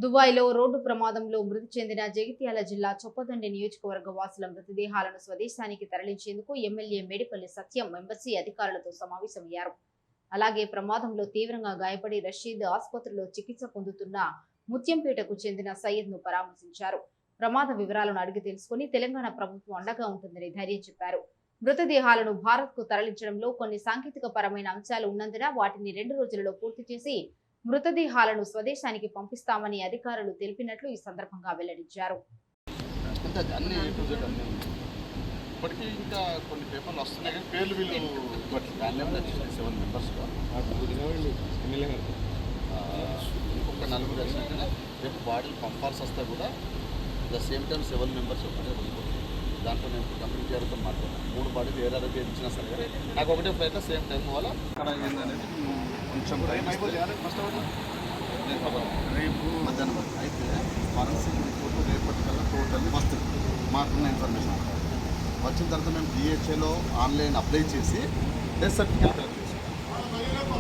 దుబాయ్లో రోడ్డు ప్రమాదంలో మృతి చెందిన జగిత్యాల జిల్లా చొప్పదండి నియోజకవర్గ వాసుల మృతదేహాలను స్వదేశానికి తరలించేందుకు ఎమ్మెల్యే మేడిపల్లి సత్యం ఎంబసీ అధికారులతో సమావేశమయ్యారు. అలాగే ప్రమాదంలో తీవ్రంగా గాయపడి రషీద్ ఆసుపత్రిలో చికిత్స పొందుతున్న ముత్యంపేటకు చెందిన సయ్యద్ ను పరామర్శించారు. ప్రమాద వివరాలను అడిగి తెలుసుకుని తెలంగాణ ప్రభుత్వం అండగా ఉంటుందని ధైర్యం చెప్పారు. మృతదేహాలను భారత్ కు తరలించడంలో కొన్ని సాంకేతిక పరమైన అంశాలు ఉన్నందున వాటిని 2 రోజులలో పూర్తి చేసి మృతదేహాలను స్వదేశానికి పంపిస్తామని అధికారులు తెలిపినట్లు ఈ సందర్భంగా వెల్లడించారు. ఇప్పటికీ ఇంకా కొన్ని పేపర్లు వస్తున్నాయి కానీ పేర్లు వీళ్ళు 7 మెంబర్స్ ఇంకొక 4 వచ్చినట్టుగా రేపు బాడీలు పంపాల్సి వస్తే కూడా ద సేమ్ టైం 7 మెంబర్స్ ఒకటే దాంట్లో నేను కంపెనీ పేరుతో మాట్లాడాను. 3 బాడీలు ఏ ఆరోగ్యం ఇచ్చినా సరే నాకు ఒకటే ఫ్లైట్ సేమ్ టైం వల్ల అక్కడ ఏంటనేది కొంచెం టైం రేపు మధ్యాహ్నం వరకు అయితే ఫారెన్సిక్ రిపోర్ట్ రేపటికల్లా టోటల్లీ వస్తుంది. మాకున్న ఇన్ఫర్మేషన్ వచ్చిన తర్వాత మేము డిహెచ్ఏలో ఆన్లైన్ అప్లై చేసి డెత్ సర్టిఫికేట్ కలెక్ట్ చేస్తాం.